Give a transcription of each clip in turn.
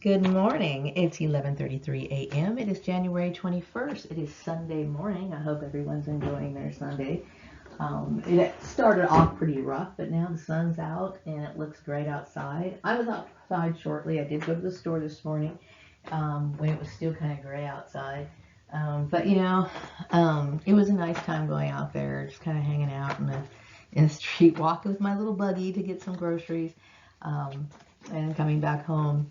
Good morning. It's 11:33 a.m. It is January 21st. It is Sunday morning. I hope everyone's enjoying their Sunday. It started off pretty rough, but now the sun's out and it looks great outside. I was outside shortly. I did go to the store this morning when it was still kind of gray outside. But it was a nice time going out there, just kind of hanging out in the street, walking with my little buggy to get some groceries, and coming back home.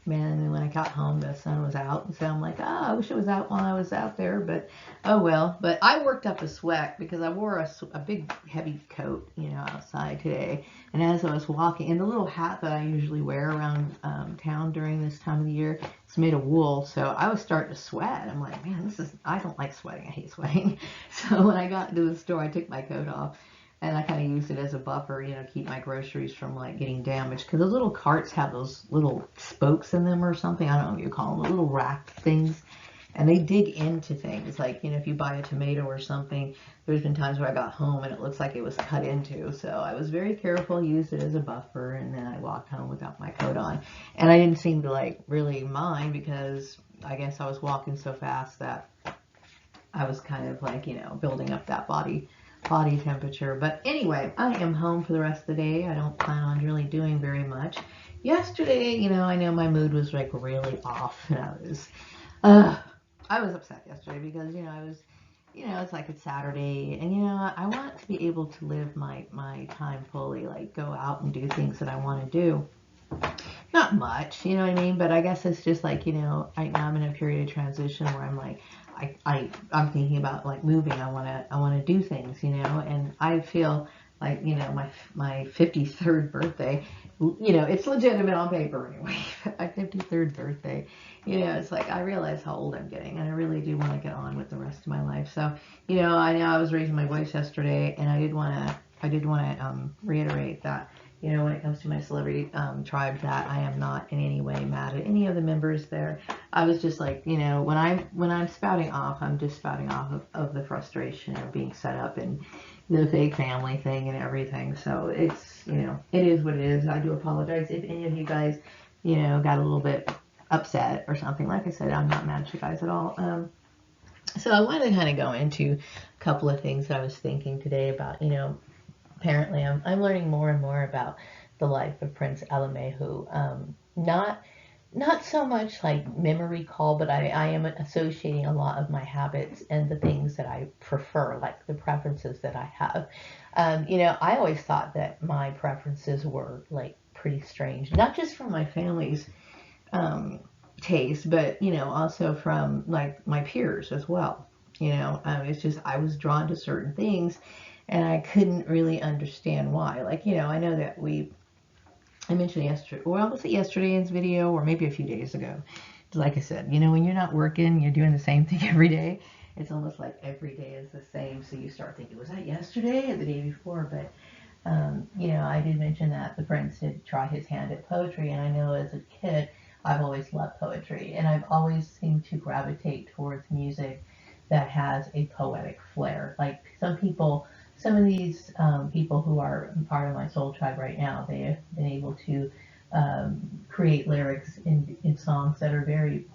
Man, and when I got home, the sun was out, so I'm like, I wish it was out while I was out there, but oh well. But I worked up a sweat because I wore a big, heavy coat, outside today. And as I was walking, and the little hat that I usually wear around town during this time of the year, it's made of wool, so I was starting to sweat. I'm like, man, I don't like sweating. I hate sweating. So when I got into the store, I took my coat off. And I kind of used it as a buffer, keep my groceries from like getting damaged. Because those little carts have those little spokes in them or something. I don't know what you call them, the little rack things. And they dig into things. Like, if you buy a tomato or something, there's been times where I got home and it looks like it was cut into. So I was very careful, used it as a buffer, and then I walked home without my coat on. And I didn't seem to like really mind because I guess I was walking so fast that I was kind of like, building up that body temperature. But anyway, I am home for the rest of the day. I don't plan on really doing very much. Yesterday, I know my mood was like really off, and I was upset yesterday because, it's like it's Saturday, and I want to be able to live my time fully, like go out and do things that I want to do. Not much, you know what I mean? But I guess it's just like, right now I'm in a period of transition where I'm like, I'm thinking about like moving. I want to do things, and I feel like, my 53rd birthday, it's legitimate on paper anyway. My 53rd birthday, it's like I realize how old I'm getting, and I really do want to get on with the rest of my life. So, I know I was raising my voice yesterday, and I did want to reiterate that, when it comes to my celebrity tribe, that I am not in any way mad at any of the members there. I was just like, when I'm spouting off, I'm just spouting off of the frustration of being set up and the fake family thing and everything. So it's, it is what it is. I do apologize if any of you guys, got a little bit upset or something. Like I said, I'm not mad at you guys at all. So I wanted to kind of go into a couple of things that I was thinking today about, apparently I'm learning more and more about the life of Prince Alamehu. Not so much like memory call, but I am associating a lot of my habits and the things that I prefer, like the preferences that I have. I always thought that my preferences were like pretty strange, not just from my family's taste, but also from like my peers as well. It's just I was drawn to certain things, and I couldn't really understand why. Like, I know that I mentioned yesterday, well, was it yesterday's video or maybe a few days ago? Like I said, when you're not working, you're doing the same thing every day. It's almost like every day is the same. So you start thinking, was that yesterday or the day before? But, I did mention that the Prince did try his hand at poetry. And I know as a kid, I've always loved poetry. And I've always seemed to gravitate towards music that has a poetic flair. Like some of these people who are part of my soul tribe right now, they have been able to create lyrics in songs that are very,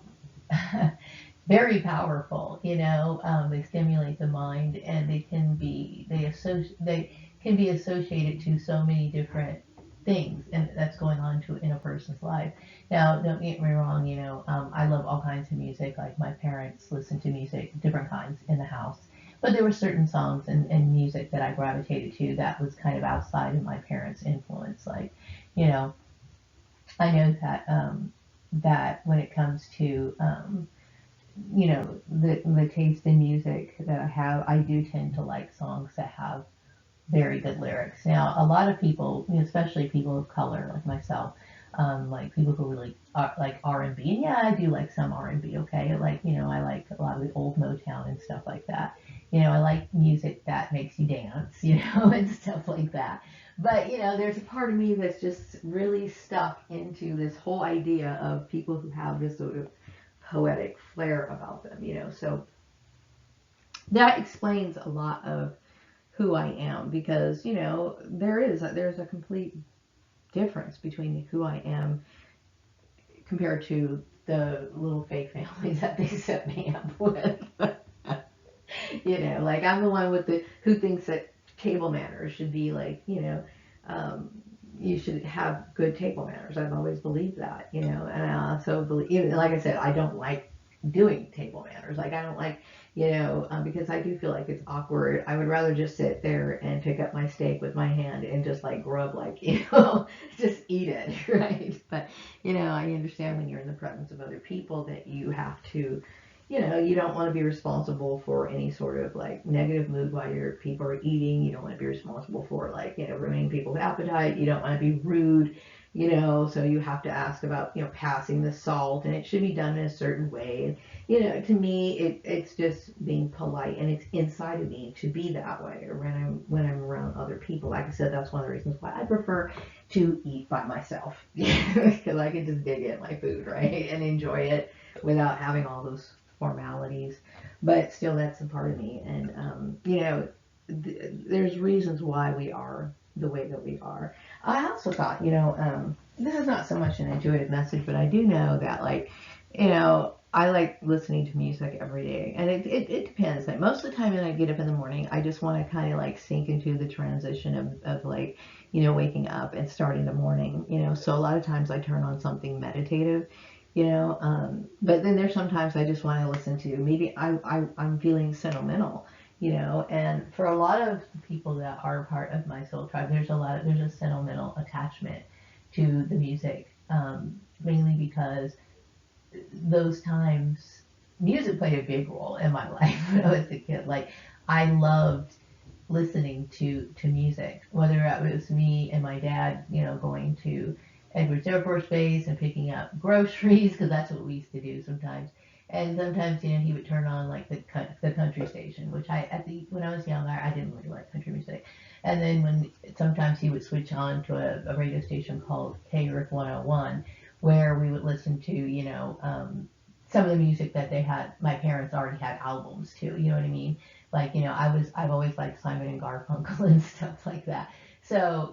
very powerful. They stimulate the mind, and they can be associated to so many different things, and that's going on in a person's life. Now, don't get me wrong. I love all kinds of music. Like my parents listen to music, different kinds, in the house. But there were certain songs and music that I gravitated to that was kind of outside of my parents' influence. Like, I know that when it comes to, the taste in music that I have, I do tend to like songs that have very good lyrics. Now, a lot of people, especially people of color like myself, like people who really like R&B. And yeah, I do like some R&B. Okay, I like a lot of the old Motown and stuff like that. I like music that makes you dance, and stuff like that. But there's a part of me that's just really stuck into this whole idea of people who have this sort of poetic flair about them. So that explains a lot of who I am, because there's a complete difference between who I am compared to the little fake family that they set me up with. Like I'm the one with who thinks that table manners should be like, you should have good table manners. I've always believed that, and I also believe, even like I said, I don't like doing table manners. Like I don't like, because I do feel like it's awkward. I would rather just sit there and pick up my steak with my hand and just like grub, like, just eat it, right? But, I understand when you're in the presence of other people that you have to, you don't want to be responsible for any sort of like negative mood while your people are eating. You don't want to be responsible for like, ruining people's appetite. You don't want to be rude, so you have to ask about, passing the salt, and it should be done in a certain way. And, to me, it's just being polite, and it's inside of me to be that way, or when I'm around other people. Like I said, that's one of the reasons why I prefer to eat by myself, because I can just dig in my food, right, and enjoy it without having all those formalities. But still, that's a part of me, and there's reasons why we are the way that we are. I also thought, this is not so much an intuitive message, but I do know that, like, I like listening to music every day, and it depends. Like most of the time when I get up in the morning, I just want to kind of like sink into the transition of like, waking up and starting the morning, so a lot of times I turn on something meditative, but then there's sometimes I just want to listen to, maybe I'm feeling sentimental, and for a lot of people that are part of my soul tribe, there's a sentimental attachment to the music, mainly because those times music played a big role in my life when I was a kid. Like I loved listening to music, whether it was me and my dad, going to Edwards Air Force Base and picking up groceries, because that's what we used to do sometimes. And sometimes, he would turn on like the country station, which when I was younger, I didn't really like country music. And then sometimes he would switch on to a radio station called K Earth 101, where we would listen to, some of the music that they had. My parents already had albums too. You know what I mean? Like, I've always liked Simon and Garfunkel and stuff like that. So,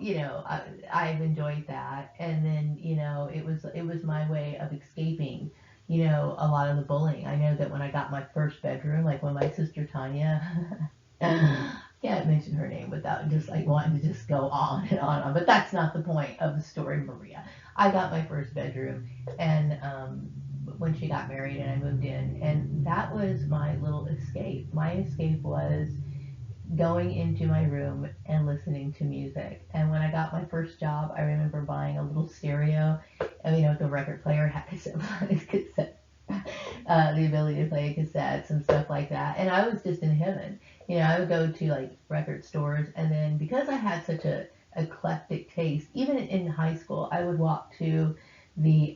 I've enjoyed that. And then, it was my way of escaping, a lot of the bullying. I know that when I got my first bedroom, like when my sister Tanya, can't mention her name without just like wanting to just go on and on. But that's not the point of the story, Maria. I got my first bedroom, and when she got married and I moved in, and that was my little escape. My escape was going into my room and listening to music. And when I got my first job, I remember buying a little stereo, and the record player had cassette, the ability to play cassettes and stuff like that. And I was just in heaven. I would go to like record stores, and then because I had such a eclectic taste, even in high school, I would walk to the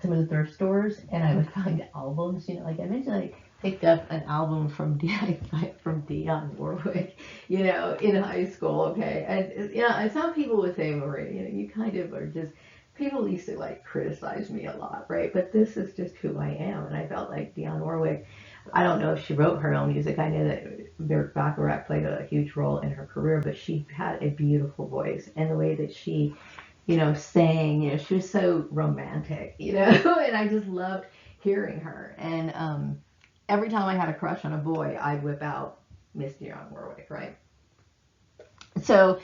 some of the thrift stores, and I would find albums. Like I mentioned, I picked up an album from Dionne Warwick, in high school. Okay, and and some people would say, Maria, you kind of are just. People used to like criticize me a lot, right? But this is just who I am, and I felt like Dionne Warwick. I don't know if she wrote her own music. I know that Bacharach played a huge role in her career, but she had a beautiful voice, and the way that she, sang, she was so romantic, and I just loved hearing her. And every time I had a crush on a boy, I'd whip out Miss Dionne Warwick, right? So,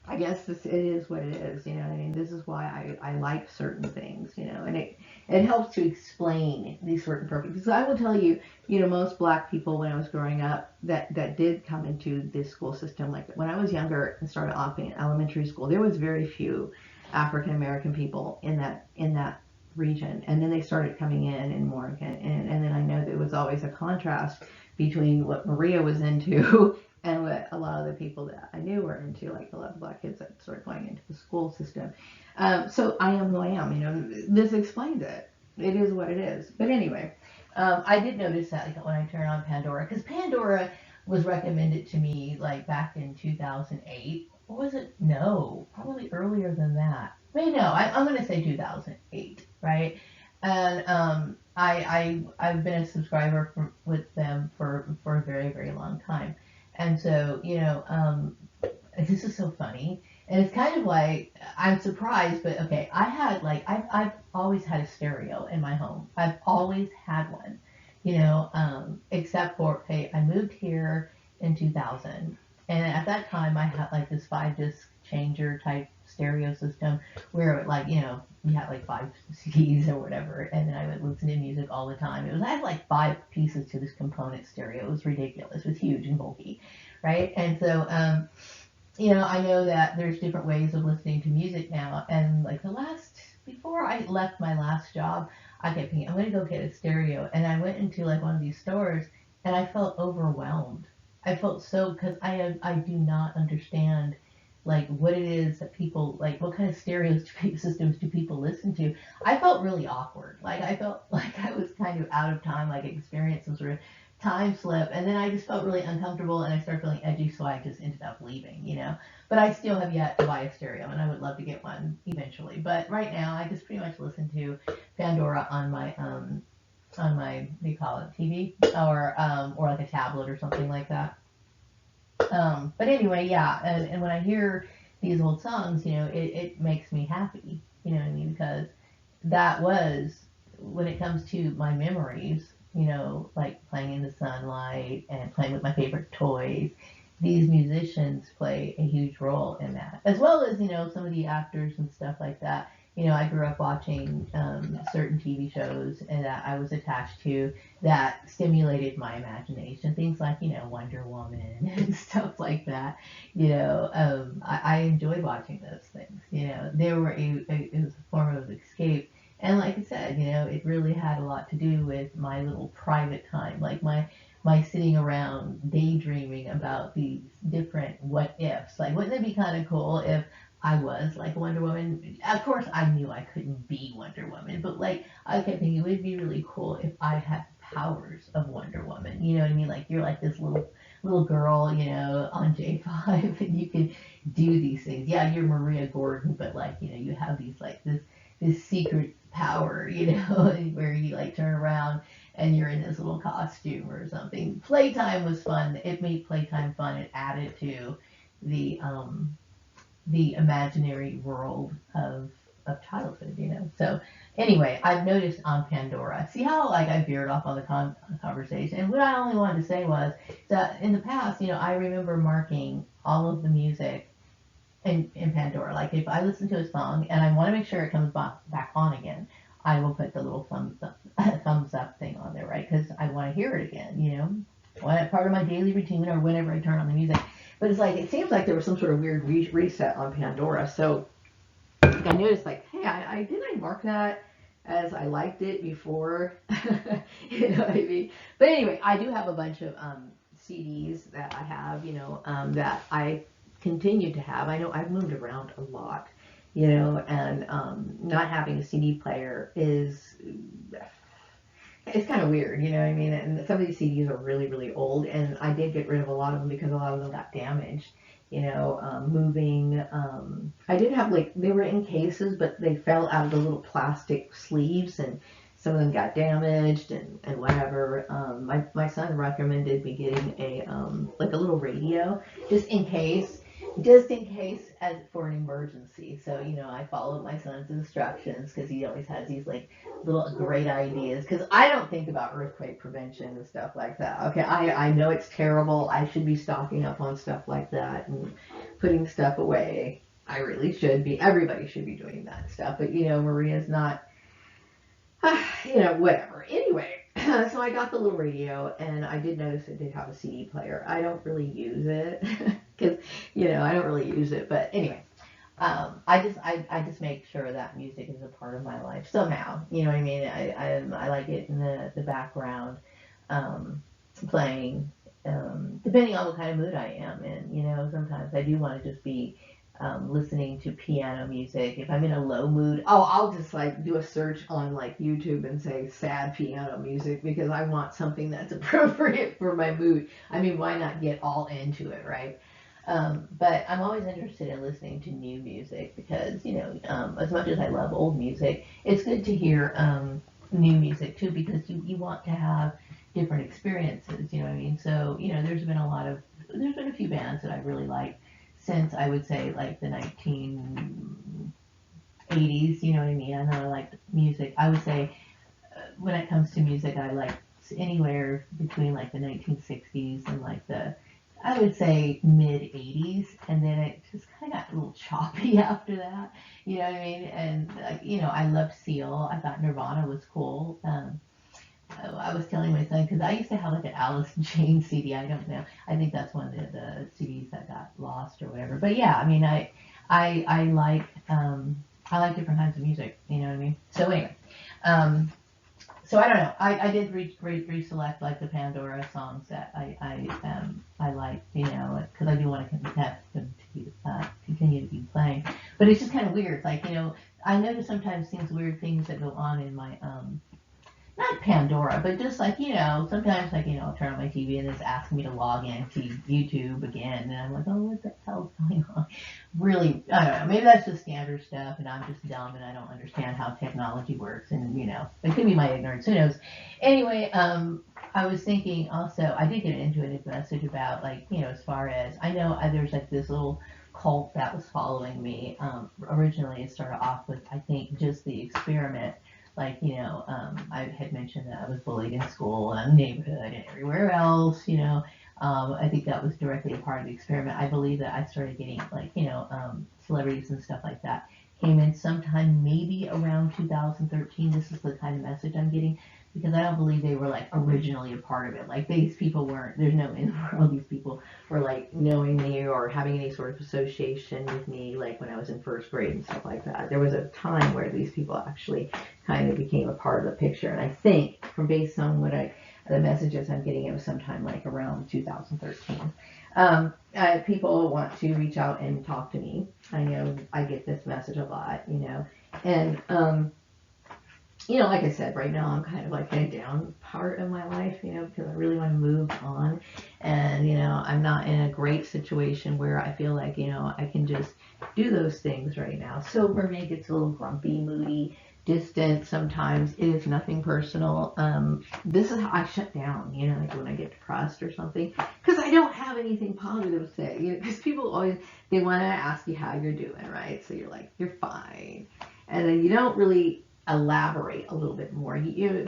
I guess it is what it is, I mean, this is why I like certain things, and it helps to explain these certain purposes. So I will tell you, most black people when I was growing up that did come into this school system, like when I was younger and started off in elementary school, there was very few African American people in that region, and then they started coming in and more, and then I know there was always a contrast between what Maria was into and what a lot of the people that I knew were into, like a lot of black kids that started going into the school system. So I am who I am, this explains it. It is what it is. But anyway, I did notice that like, when I turned on Pandora, because Pandora was recommended to me like back in 2008. Or was it? No, probably earlier than that. Wait, no, I'm going to say 2008, right? And I've been a subscriber with them for a very, very long time. And so, this is so funny. And it's kind of like, I'm surprised, but okay, I had like, I've always had a stereo in my home. I've always had one, except for, okay, I moved here in 2000. And at that time, I had like this 5 disc changer type stereo system where, like, you had like 5 CDs or whatever. And then I would listen to music all the time. I had like 5 pieces to this component stereo. It was ridiculous. It was huge and bulky, right? And so, I know that there's different ways of listening to music now. And like before I left my last job, I kept thinking, I'm going to go get a stereo. And I went into like one of these stores and I felt overwhelmed. I felt so, because I do not understand like what it is that people like, what kind of systems do people listen to. I felt really awkward. Like I felt like I was kind of out of time, like experienced some sort of time slip, and then I just felt really uncomfortable and I started feeling edgy, so I just ended up leaving. But I still have yet to buy a stereo, and I would love to get one eventually. But right now I just pretty much listen to Pandora on my, what do you call it, TV, or like a tablet or something like that. But anyway, yeah, and when I hear these old songs, it makes me happy, you know what I mean? Because that was, when it comes to my memories, like playing in the sunlight and playing with my favorite toys, these musicians play a huge role in that, as well as, some of the actors and stuff like that. I grew up watching certain TV shows and that I was attached to that stimulated my imagination. Things like, Wonder Woman and stuff like that. I enjoyed watching those things. They were it was a form of escape. And like I said, it really had a lot to do with my little private time, like my sitting around daydreaming about these different what ifs. Like, wouldn't it be kind of cool if I was like Wonder Woman? Of course, I knew I couldn't be Wonder Woman, but like I kept thinking it would be really cool if I had powers of Wonder Woman. You know what I mean? Like you're like this little girl, on J5, and you can do these things. Yeah, you're Maria Gordon, but like you have these like this secret power, where you like turn around and you're in this little costume or something. Playtime was fun. It made playtime fun. It added to the imaginary world of childhood. So anyway, I've noticed on Pandora. See how like I veered off on the conversation. And what I only wanted to say was that in the past, I remember marking all of the music in Pandora. Like if I listen to a song and I want to make sure it comes back on again, I will put the little thumbs up thing on there, right? Because I want to hear it again. Part of my daily routine or whenever I turn on the music. But it's like, it seems like there was some sort of weird reset on Pandora. So I noticed like, hey, I mark that as I liked it before. You know what I mean? But anyway, I do have a bunch of CDs that I have, that I continue to have. I know I've moved around a lot, and not having a CD player it's kind of weird, you know what I mean? And some of these CDs are really, really old, and I did get rid of a lot of them because a lot of them got damaged, moving. I did have, like, they were in cases, but they fell out of the little plastic sleeves, and some of them got damaged and whatever. My son recommended me getting like a little radio, just in case as for an emergency. So, I followed my son's instructions because he always has these like little great ideas, because I don't think about earthquake prevention and stuff like that. Okay, I know it's terrible. I should be stocking up on stuff like that and putting stuff away. I really should be. Everybody should be doing that stuff. But, Maria's not, whatever. Anyway, so I got the little radio, and I did notice it did have a CD player. I don't really use it because, I don't really use it. But anyway, I just make sure that music is a part of my life somehow. You know what I mean? I like it in the background, playing, depending on what kind of mood I am in. Sometimes I do want to just be listening to piano music. If I'm in a low mood, I'll just like do a search on like YouTube and say sad piano music, because I want something that's appropriate for my mood. I mean, why not get all into it, right? But I'm always interested in listening to new music because, as much as I love old music, it's good to hear new music too, because you want to have different experiences, you know what I mean? So, there's been a few bands that I really like since I would say like the 1980s, you know what I mean? I know I like music. I would say when it comes to music, I like anywhere between like the 1960s and like I would say mid 80s, and then it just kind of got a little choppy after that, you know what I mean? And I loved Seal. I thought Nirvana was cool. I was telling my son because I used to have like an Alice in Chains CD. I don't know. I think that's one of the CDs that got lost or whatever. But yeah, I mean, I I like different kinds of music. You know what I mean? So anyway, um, so I don't know. I did reselect like the Pandora songs that I liked, you know, because I do want to have them to continue to be playing. But it's just kind of weird. Like, you know, I notice sometimes weird things that go on in my not Pandora, but just like, you know, sometimes like, you know, I'll turn on my TV and it's asking me to log in to YouTube again. And I'm like, oh, what the hell's going on? Really, I don't know. Maybe that's just standard stuff and I'm just dumb and I don't understand how technology works. And, you know, it could be my ignorance. Who knows? Anyway, I was thinking also, I did get into a message about like, you know, as far as, I know there's like this little cult that was following me. Originally it started off with, I think, just the experiment. Like, you know, I had mentioned that I was bullied in school and neighborhood and everywhere else, you know. I think that was directly a part of the experiment. I believe that I started getting, like, you know, celebrities and stuff like that came in sometime maybe around 2013. This is the kind of message I'm getting because I don't believe they were, like, originally a part of it. Like, these people weren't, there's no in the world these people were, like, knowing me or having any sort of association with me, like, when I was in first grade and stuff like that. There was a time where these people actually kind of became a part of the picture. And I think, from based on the messages I'm getting, it was sometime like around 2013. People want to reach out and talk to me. I know I get this message a lot, you know. And, you know, like I said, right now I'm kind of like in a down part of my life, you know, because I really want to move on. And, you know, I'm not in a great situation where I feel like, you know, I can just do those things right now. So for me, it gets a little grumpy, moody, distant sometimes. It is nothing personal. This is how I shut down, you know, like when I get depressed or something, because I don't have anything positive to say, you know, because people always, they want to ask you how you're doing, right? So you're like, you're fine. And then you don't really elaborate a little bit more.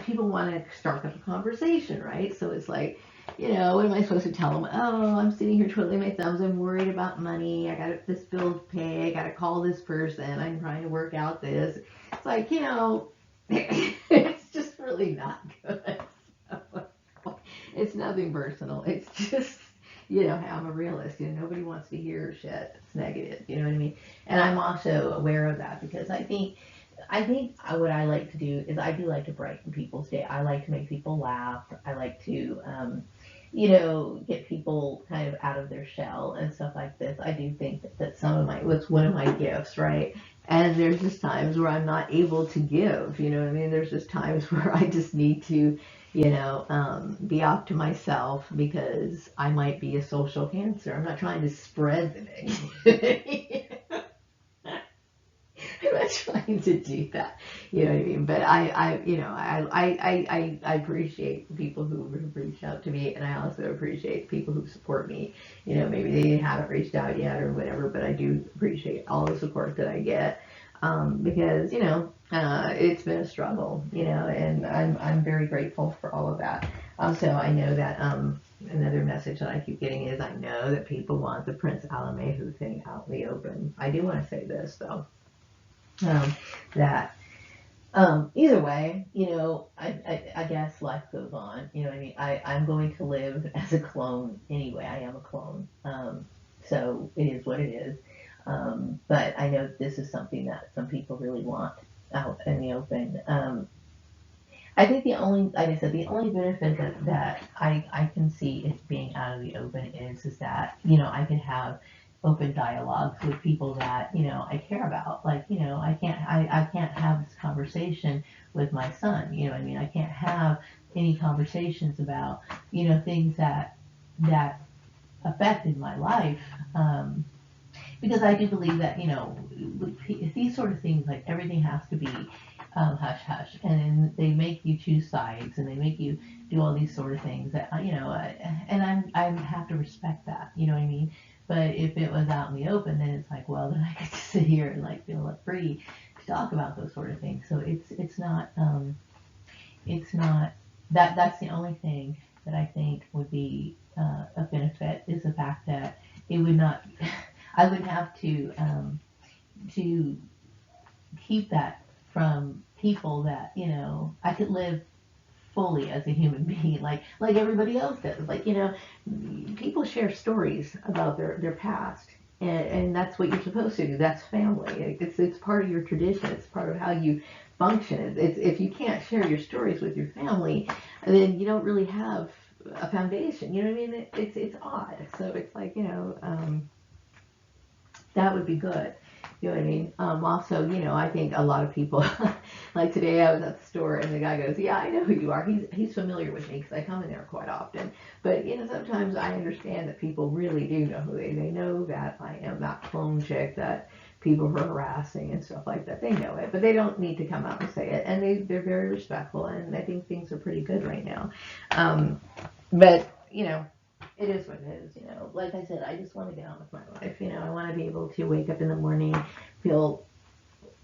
People want to start up a conversation, right? So it's like, you know, what am I supposed to tell them? Oh, I'm sitting here twiddling my thumbs. I'm worried about money. I got this bill to pay. I got to call this person. I'm trying to work out this. It's like, you know, it's just really not good. It's nothing personal. It's just, you know, I'm a realist. You know, nobody wants to hear shit that's negative. You know what I mean? And I'm also aware of that because I think what I like to do is I do like to brighten people's day. I like to make people laugh. I like to, you know, get people kind of out of their shell and stuff like this. I do think that it's one of my gifts, right? And there's just times where I'm not able to give, you know what I mean? There's just times where I just need to, you know, be off to myself because I might be a social cancer. I'm not trying to spread the negativity. I'm not trying to do that, you know what I mean? But I appreciate the people who reach out to me, and I also appreciate people who support me. You know, maybe they haven't reached out yet or whatever, but I do appreciate all the support that I get because you know it's been a struggle, you know, and I'm very grateful for all of that. So I know that another message that I keep getting is I know that people want the Prince Alamehu thing out in the open. I do want to say this though. That either way, you know, I guess life goes on. You know what I mean? I'm going to live as a clone anyway. I am a clone. So it is what it is. But I know this is something that some people really want out in the open. I think like I said, the only benefit that I can see it being out of the open is that, you know, I can have open dialogues with people that, you know, I care about. Like, you know, I can't have this conversation with my son, you know what I mean? I can't have any conversations about, you know, things that affected my life. Because I do believe that, you know, these sort of things, like everything has to be hush hush, and they make you choose sides, and they make you do all these sort of things that, you know, and I have to respect that, you know what I mean? But if it was out in the open, then it's like, well, then I get to sit here and like feel free to talk about those sort of things. So it's not that's the only thing that I think would be a benefit, is the fact that it would not I would have to keep that from people that, you know, I could live fully as a human being, like everybody else does. Like, you know, people share stories about their past, and that's what you're supposed to do. That's family. It's part of your tradition. It's part of how you function. It's if you can't share your stories with your family, then you don't really have a foundation. You know what I mean? It's odd. So it's like, you know, that would be good. You know what I mean? Also, you know, I think a lot of people, like today I was at the store and the guy goes, yeah, I know who you are. He's familiar with me because I come in there quite often. But, you know, sometimes I understand that people really do know who they know that I am that clone chick that people were harassing and stuff like that. They know it, but they don't need to come out and say it. And they're very respectful, and I think things are pretty good right now. But, you know, it is what it is, you know. Like I said, I just want to get on with my life. You know, I want to be able to wake up in the morning, feel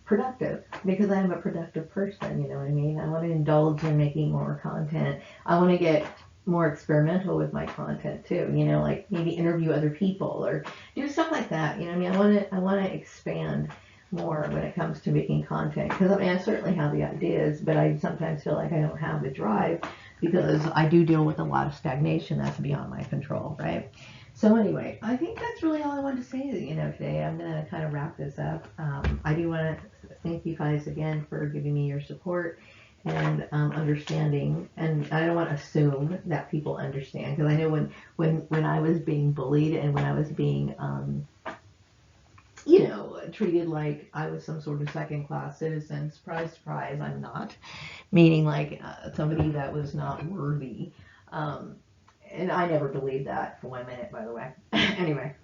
productive, because I am a productive person, you know what I mean? I want to indulge in making more content. I want to get more experimental with my content too, you know, like maybe interview other people or do stuff like that. You know what I mean? I want to expand more when it comes to making content, because I mean, I certainly have the ideas, but I sometimes feel like I don't have the drive, because I do deal with a lot of stagnation that's beyond my control, right? So anyway, I think that's really all I wanted to say, you know, today. I'm going to kind of wrap this up. I do want to thank you guys again for giving me your support and understanding. And I don't want to assume that people understand, because I know when I was being bullied and when I was being, you know, treated like I was some sort of second-class citizen, surprise, surprise, I'm not. Meaning like somebody that was not worthy. And I never believed that for 1 minute, by the way. Anyway,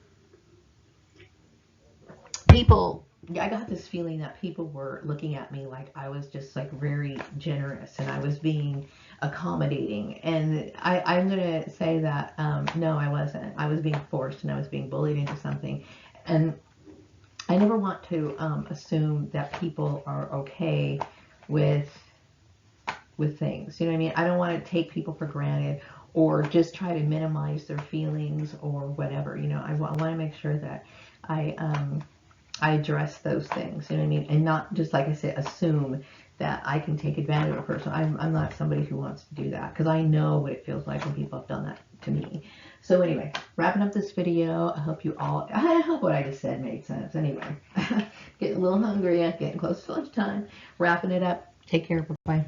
I got this feeling that people were looking at me like I was just like very generous and I was being accommodating. And I'm going to say that, no, I wasn't. I was being forced and I was being bullied into something. And I never want to assume that people are okay with things. You know what I mean? I don't want to take people for granted or just try to minimize their feelings or whatever. You know, I want to make sure that I address those things. You know what I mean? And not just, like I said, assume that I can take advantage of a person. I'm not somebody who wants to do that, because I know what it feels like when people have done that to me. So anyway, wrapping up this video, I hope what I just said made sense. Anyway, getting a little hungry, getting close to lunchtime. Wrapping it up. Take care. Bye-bye.